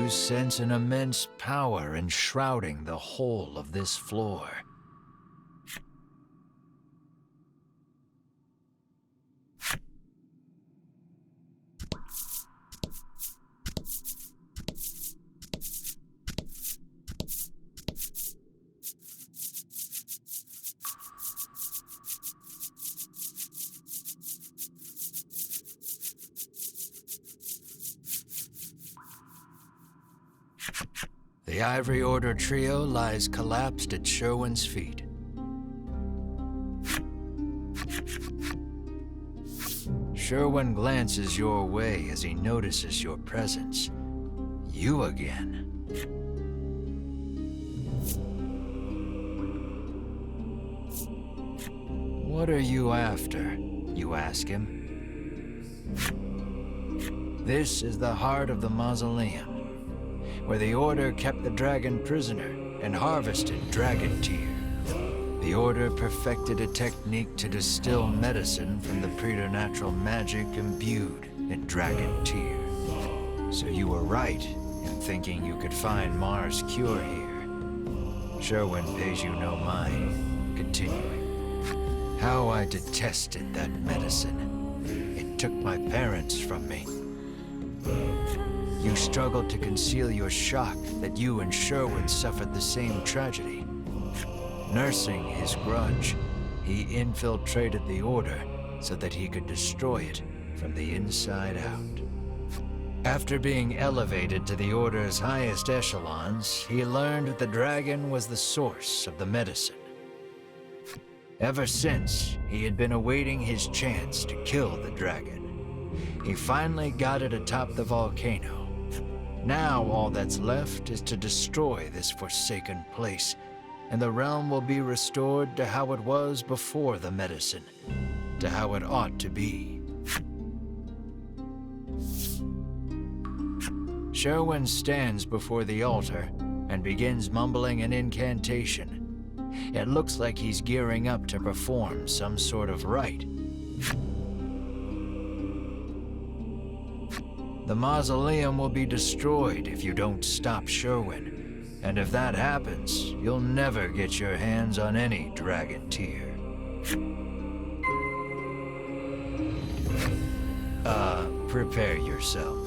You sense an immense power enshrouding the whole of this floor. The Ivory Order trio lies collapsed at Sherwin's feet. Sherwin glances your way as he notices your presence. You again. What are you after? You ask him. This is the heart of the mausoleum, where the Order kept the dragon prisoner and harvested dragon tear. The Order perfected a technique to distill medicine from the preternatural magic imbued in dragon tear. So you were right in thinking you could find Mars' cure here. Sherwin pays you no mind, continuing. How I detested that medicine. It took my parents from me. You struggled to conceal your shock that you and Sherwin suffered the same tragedy. Nursing his grudge, he infiltrated the Order so that he could destroy it from the inside out. After being elevated to the Order's highest echelons, he learned the dragon was the source of the medicine. Ever since, he had been awaiting his chance to kill the dragon. He finally got it atop the volcano. Now all that's left is to destroy this forsaken place, and the realm will be restored to how it was before the medicine, to how it ought to be. Sherwin stands before the altar and begins mumbling an incantation. It looks like he's gearing up to perform some sort of rite. The mausoleum will be destroyed if you don't stop Sherwin. And if that happens, you'll never get your hands on any dragon tear. Prepare yourself.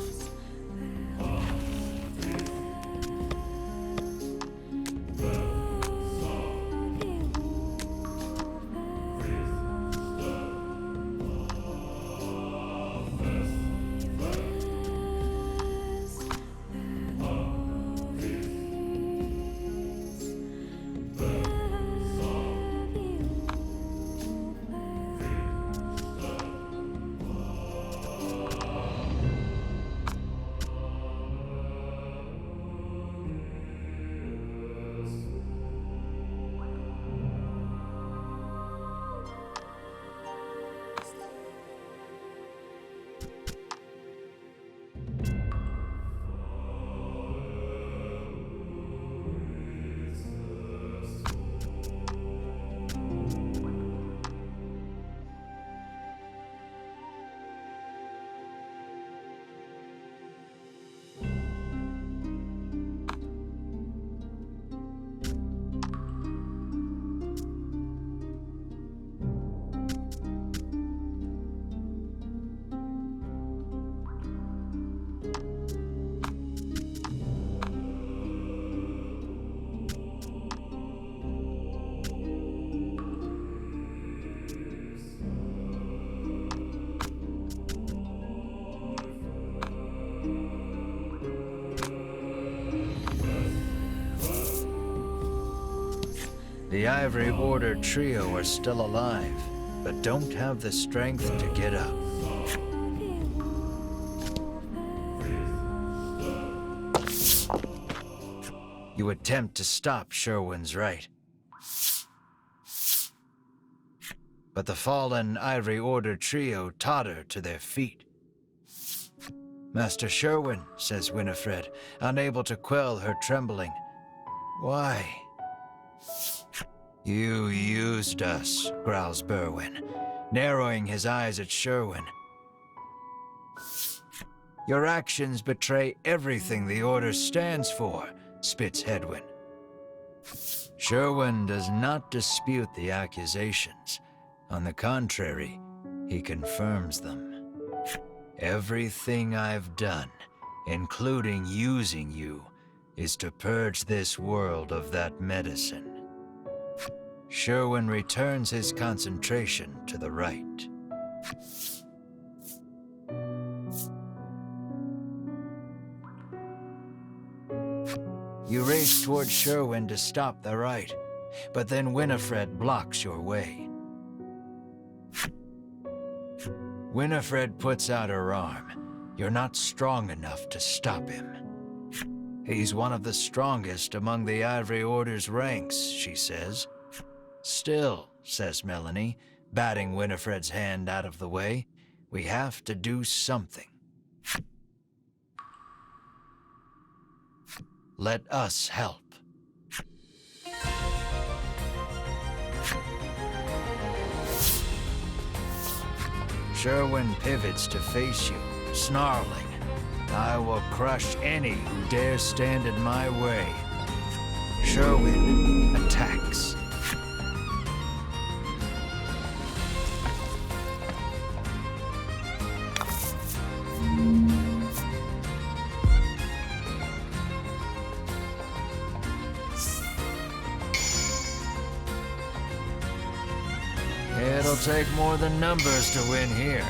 The Ivory Order trio are still alive, but don't have the strength to get up. You attempt to stop Sherwin's rite. But the fallen Ivory Order trio totter to their feet. Master Sherwin, says Winifred, unable to quell her trembling. Why? You used us, growls Berwin, narrowing his eyes at Sherwin. Your actions betray everything the Order stands for, spits Hedwyn. Sherwin does not dispute the accusations. On the contrary, he confirms them. Everything I've done, including using you, is to purge this world of that medicine. Sherwin returns his concentration to the right. You race toward Sherwin to stop the right, but then Winifred blocks your way. Winifred puts out her arm. You're not strong enough to stop him. He's one of the strongest among the Ivory Order's ranks, she says. Still, says Melanie, batting Winifred's hand out of the way, we have to do something. Let us help. Sherwin pivots to face you, snarling. I will crush any who dare stand in my way. Sherwin attacks. It'll take more than numbers to win here.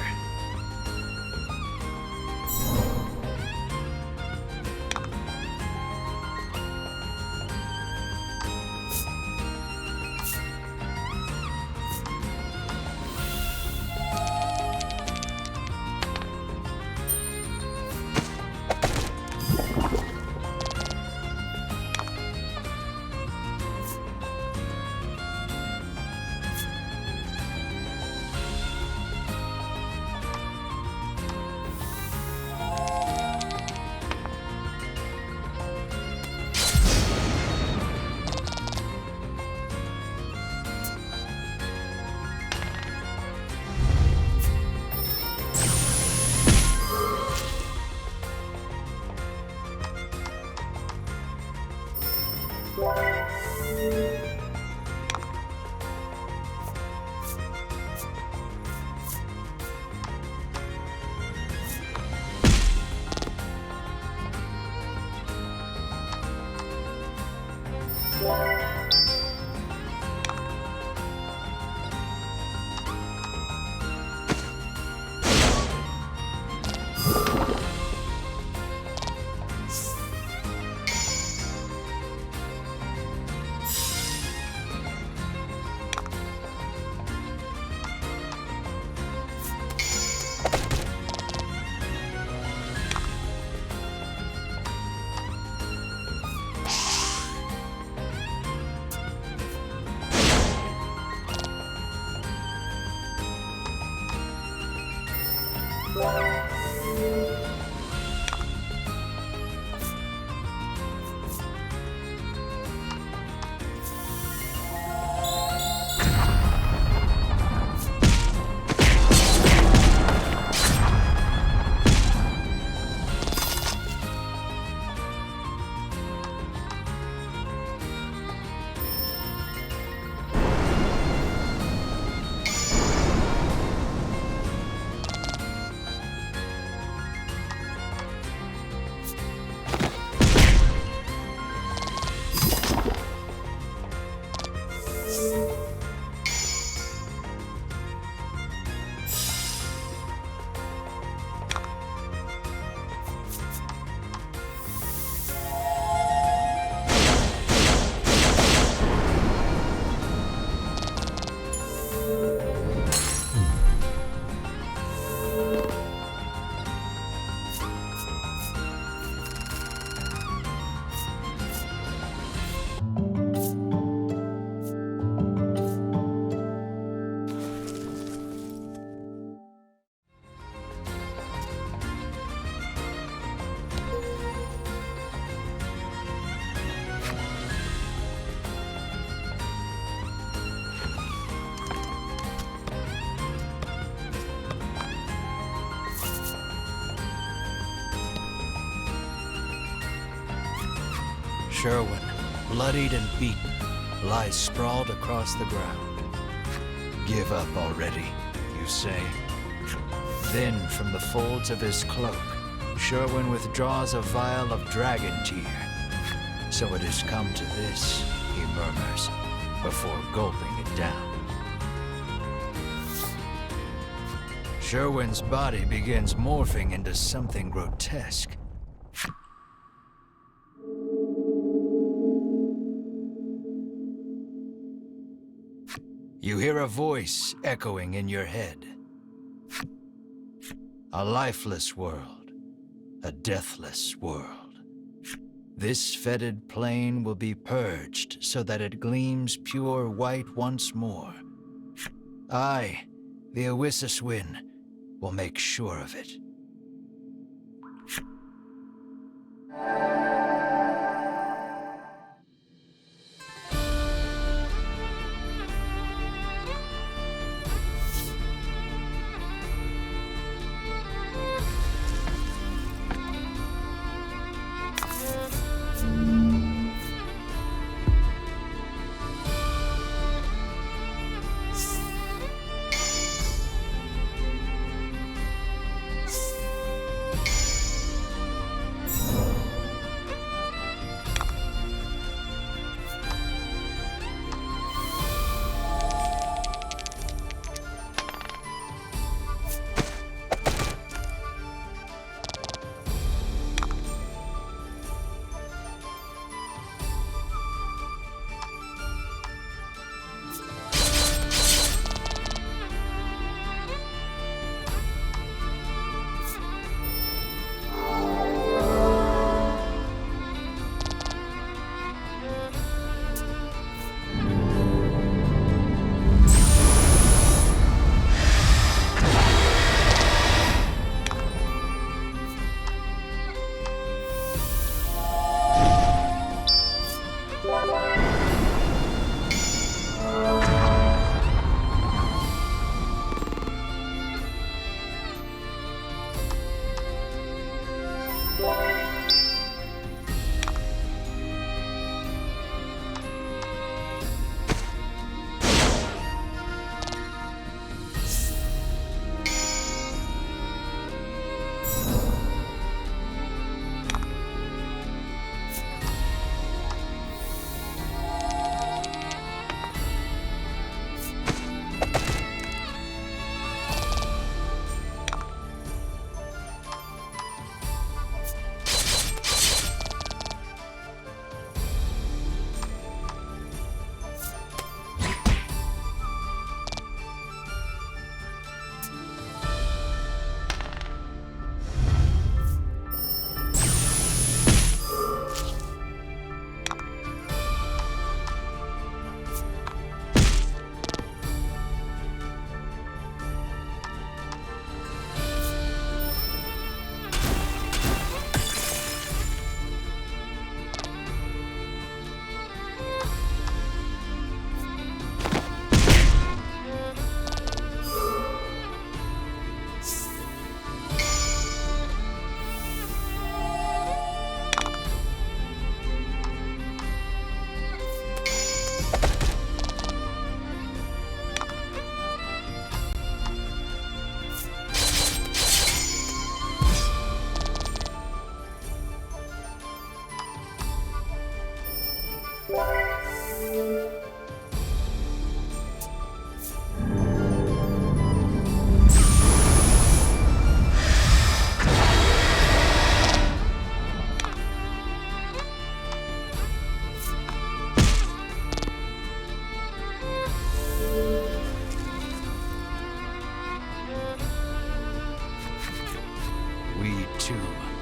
Sherwin, bloodied and beaten, lies sprawled across the ground. Give up already, you say? Then, from the folds of his cloak, Sherwin withdraws a vial of dragon tear. So it has come to this, he murmurs, before gulping it down. Sherwin's body begins morphing into something grotesque. You hear a voice echoing in your head. A lifeless world, a deathless world. This fetid plain will be purged so that it gleams pure white once more. I, the Owissuswin, will make sure of it.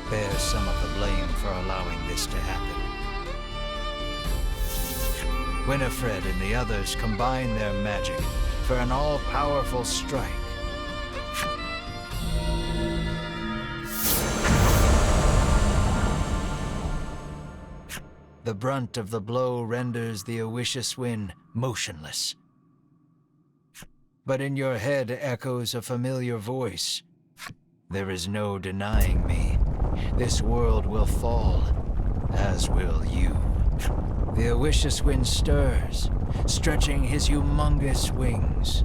bear some of the blame for allowing this to happen. Winifred and the others combine their magic for an all-powerful strike. The brunt of the blow renders the Owissuswin motionless. But in your head echoes a familiar voice. There is no denying me. This world will fall, as will you. The Awishus wind stirs, stretching his humongous wings.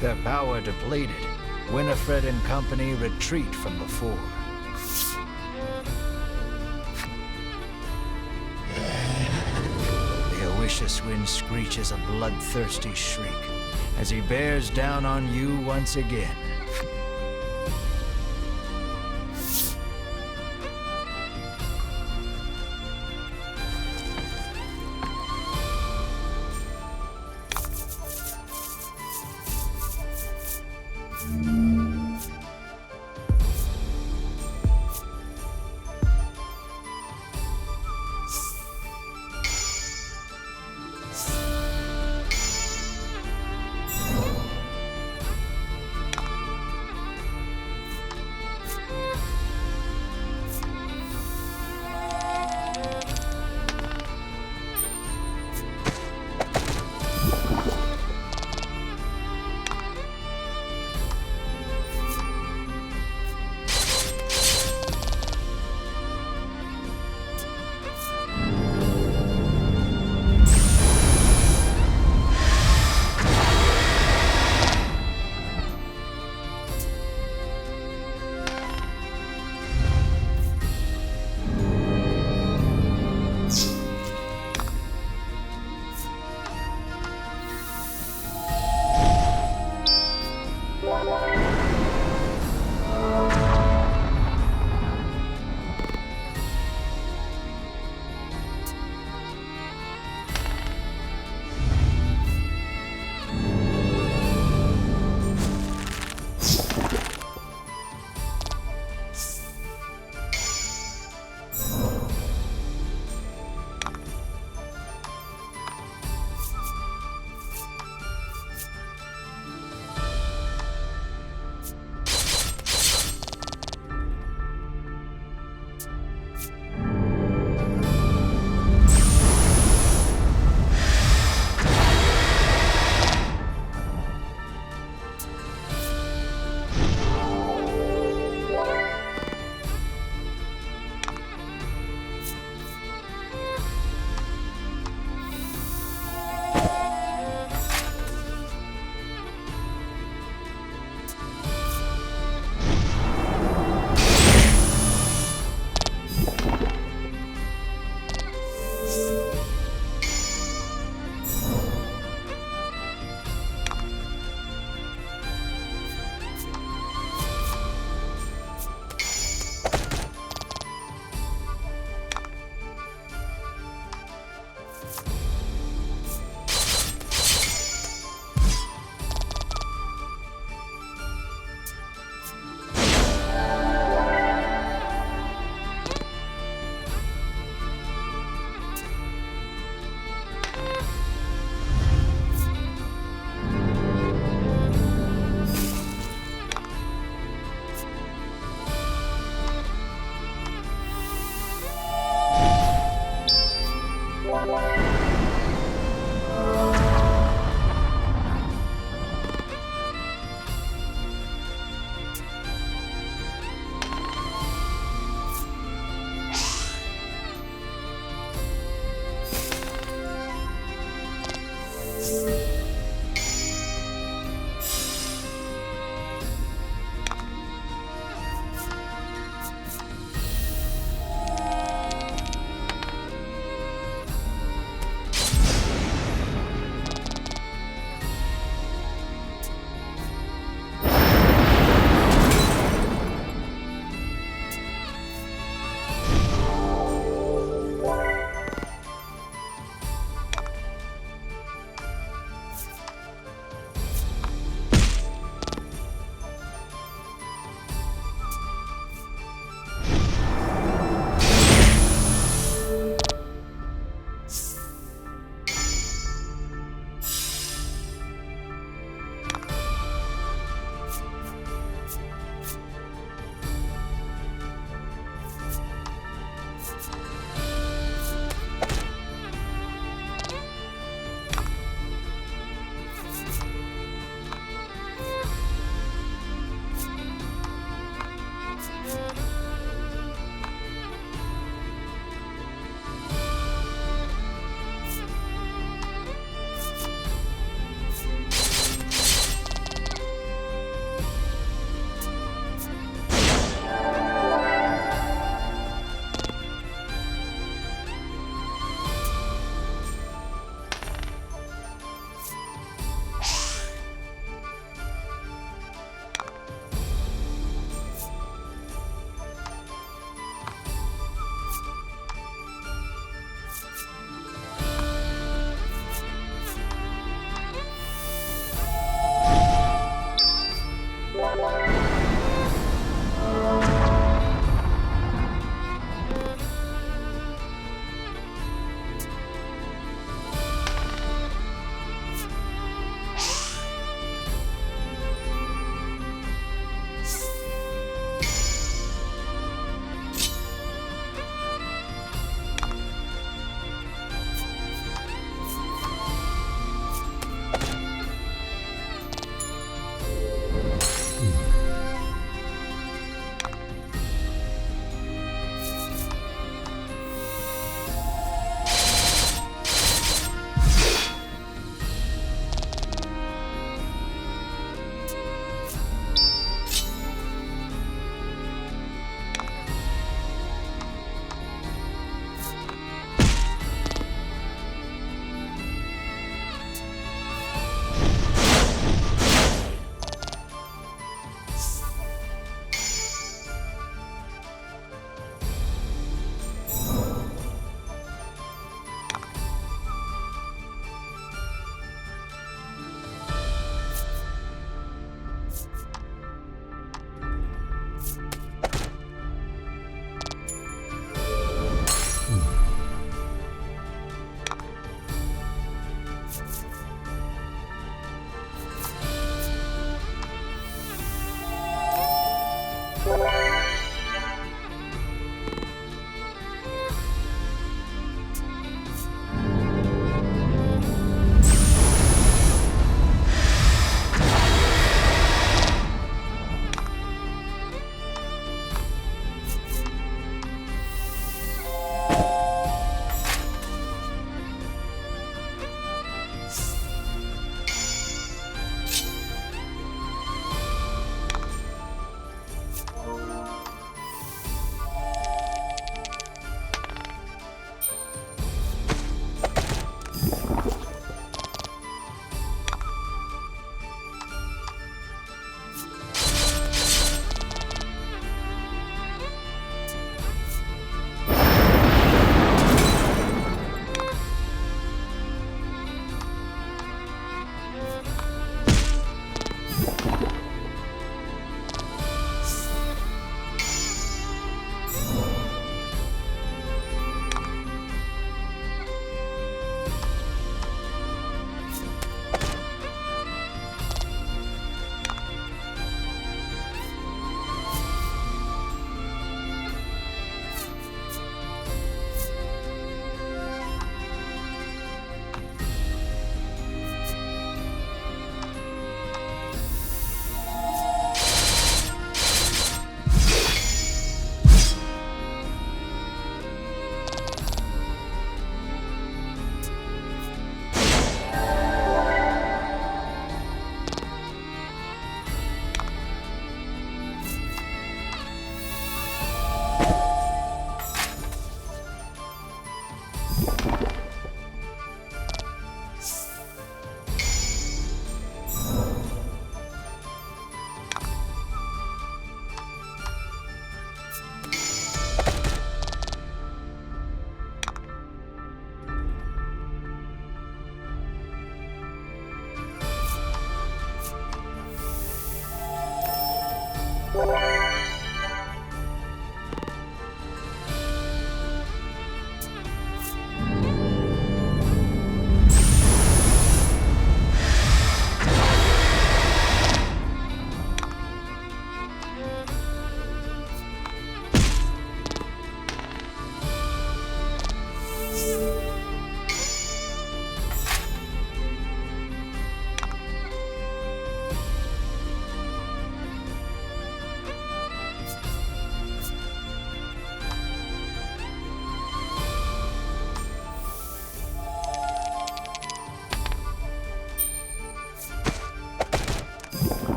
Their power depleted, Winifred and company retreat from the ford. The Awishus wind screeches a bloodthirsty shriek as he bears down on you once again.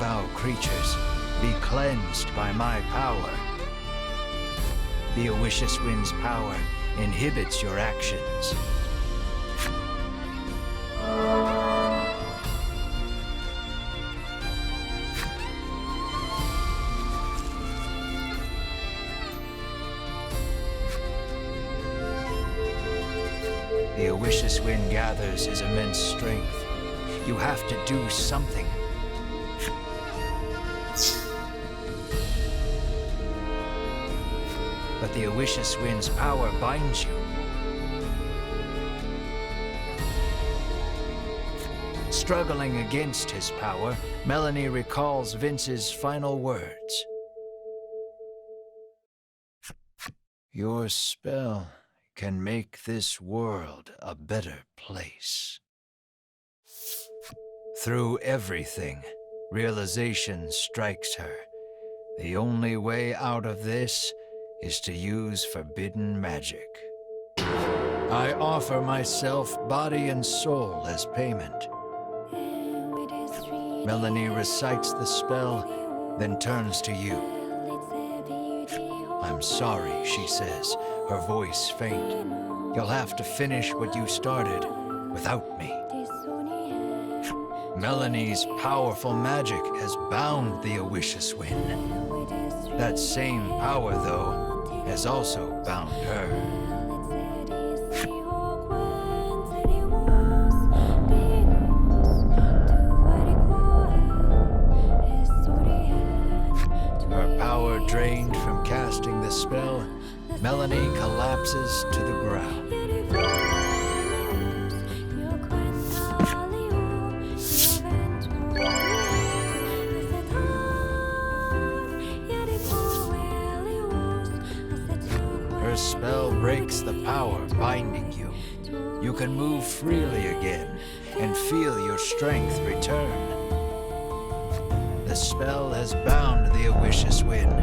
Foul creatures, be cleansed by my power. The Oishus Wind's power inhibits your actions. The Oishus Wind gathers his immense strength. You have to do something. But the Oishus Wind's power binds you. Struggling against his power, Melanie recalls Vince's final words. Your spell can make this world a better place. Through everything, realization strikes her. The only way out of this is to use forbidden magic. I offer myself, body and soul, as payment. Melanie recites the spell, then turns to you. I'm sorry, she says, her voice faint. You'll have to finish what you started without me. Melanie's powerful magic has bound the Owicious Wind. That same power, though, has also bound her. Her power drained from casting the spell, Melanie collapses to the ground. Her spell breaks the power binding you. You can move freely again and feel your strength return. The spell has bound the Owicious Wind.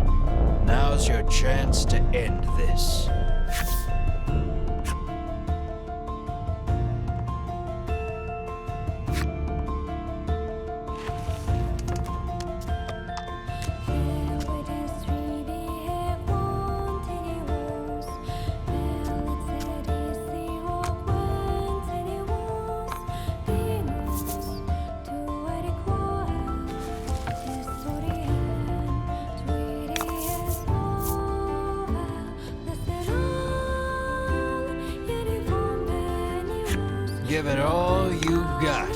Now's your chance to end this. Give it all you got.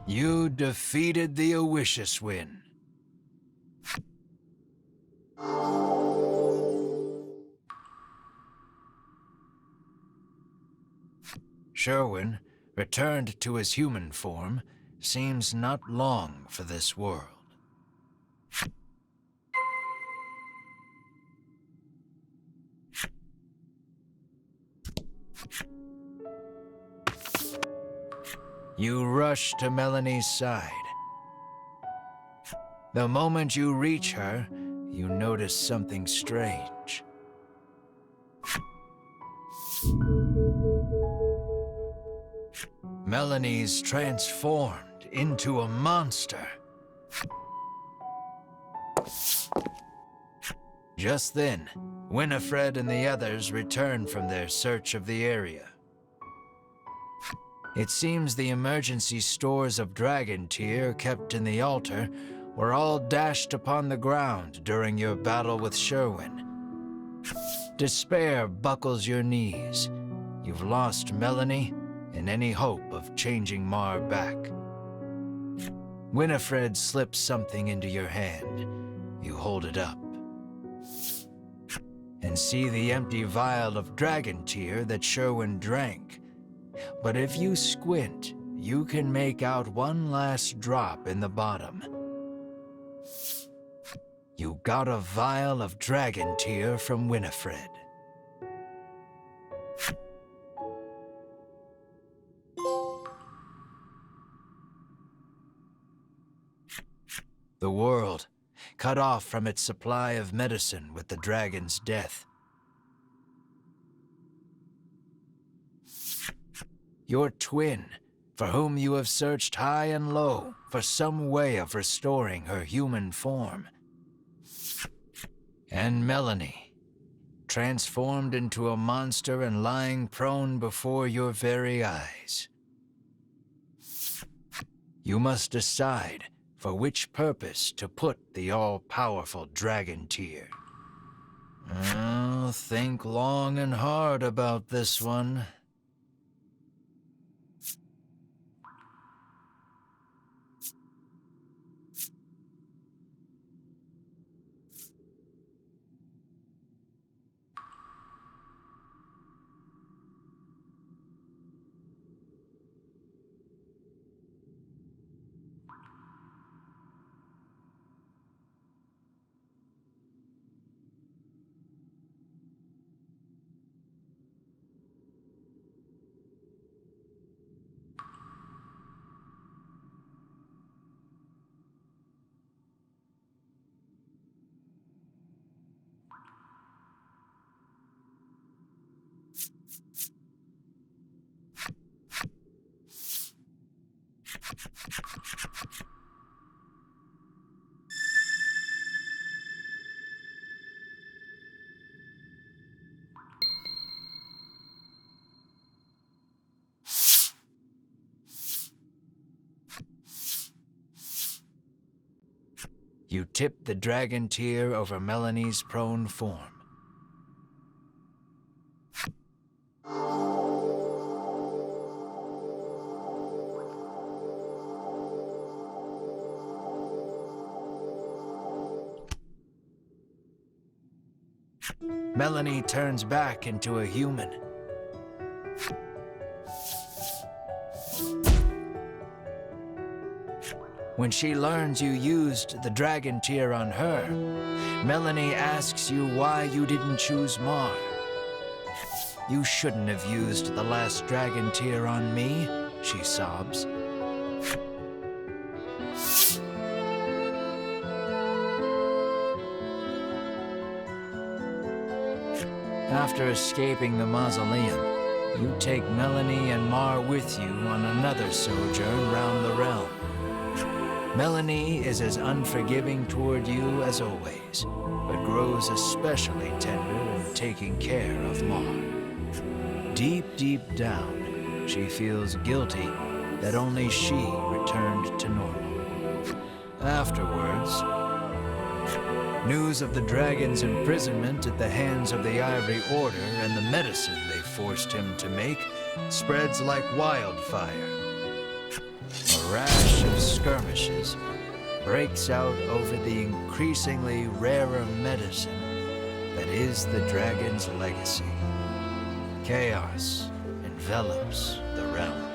You defeated the Owicious Wind. Sherwin, returned to his human form, seems not long for this world. You rush to Melanie's side. The moment you reach her, you notice something strange. Melanie's transformed into a monster. Just then, Winifred and the others return from their search of the area. It seems the emergency stores of dragon tear kept in the altar were all dashed upon the ground during your battle with Sherwin. Despair buckles your knees. You've lost Melanie and any hope of changing Mar back. Winifred slips something into your hand. You hold it up and see the empty vial of dragon tear that Sherwin drank. But if you squint, you can make out one last drop in the bottom. You got a vial of dragon tear from Winifred. The world, cut off from its supply of medicine with the dragon's death. Your twin, for whom you have searched high and low for some way of restoring her human form. And Melanie, transformed into a monster and lying prone before your very eyes. You must decide for which purpose to put the all-powerful dragon tear. Oh, think long and hard about this one. You tip the dragon tear over Melanie's prone form. Melanie turns back into a human. When she learns you used the dragon tear on her, Melanie asks you why you didn't choose Mar. You shouldn't have used the last dragon tear on me, she sobs. After escaping the mausoleum, you take Melanie and Mar with you on another sojourn round the realm. Melanie is as unforgiving toward you as always, but grows especially tender in taking care of Mar. Deep, deep down, she feels guilty that only she returned to normal. Afterwards, news of the dragon's imprisonment at the hands of the Ivory Order and the medicine they forced him to make spreads like wildfire. A rash of skirmishes breaks out over the increasingly rarer medicine that is the dragon's legacy. Chaos envelops the realm.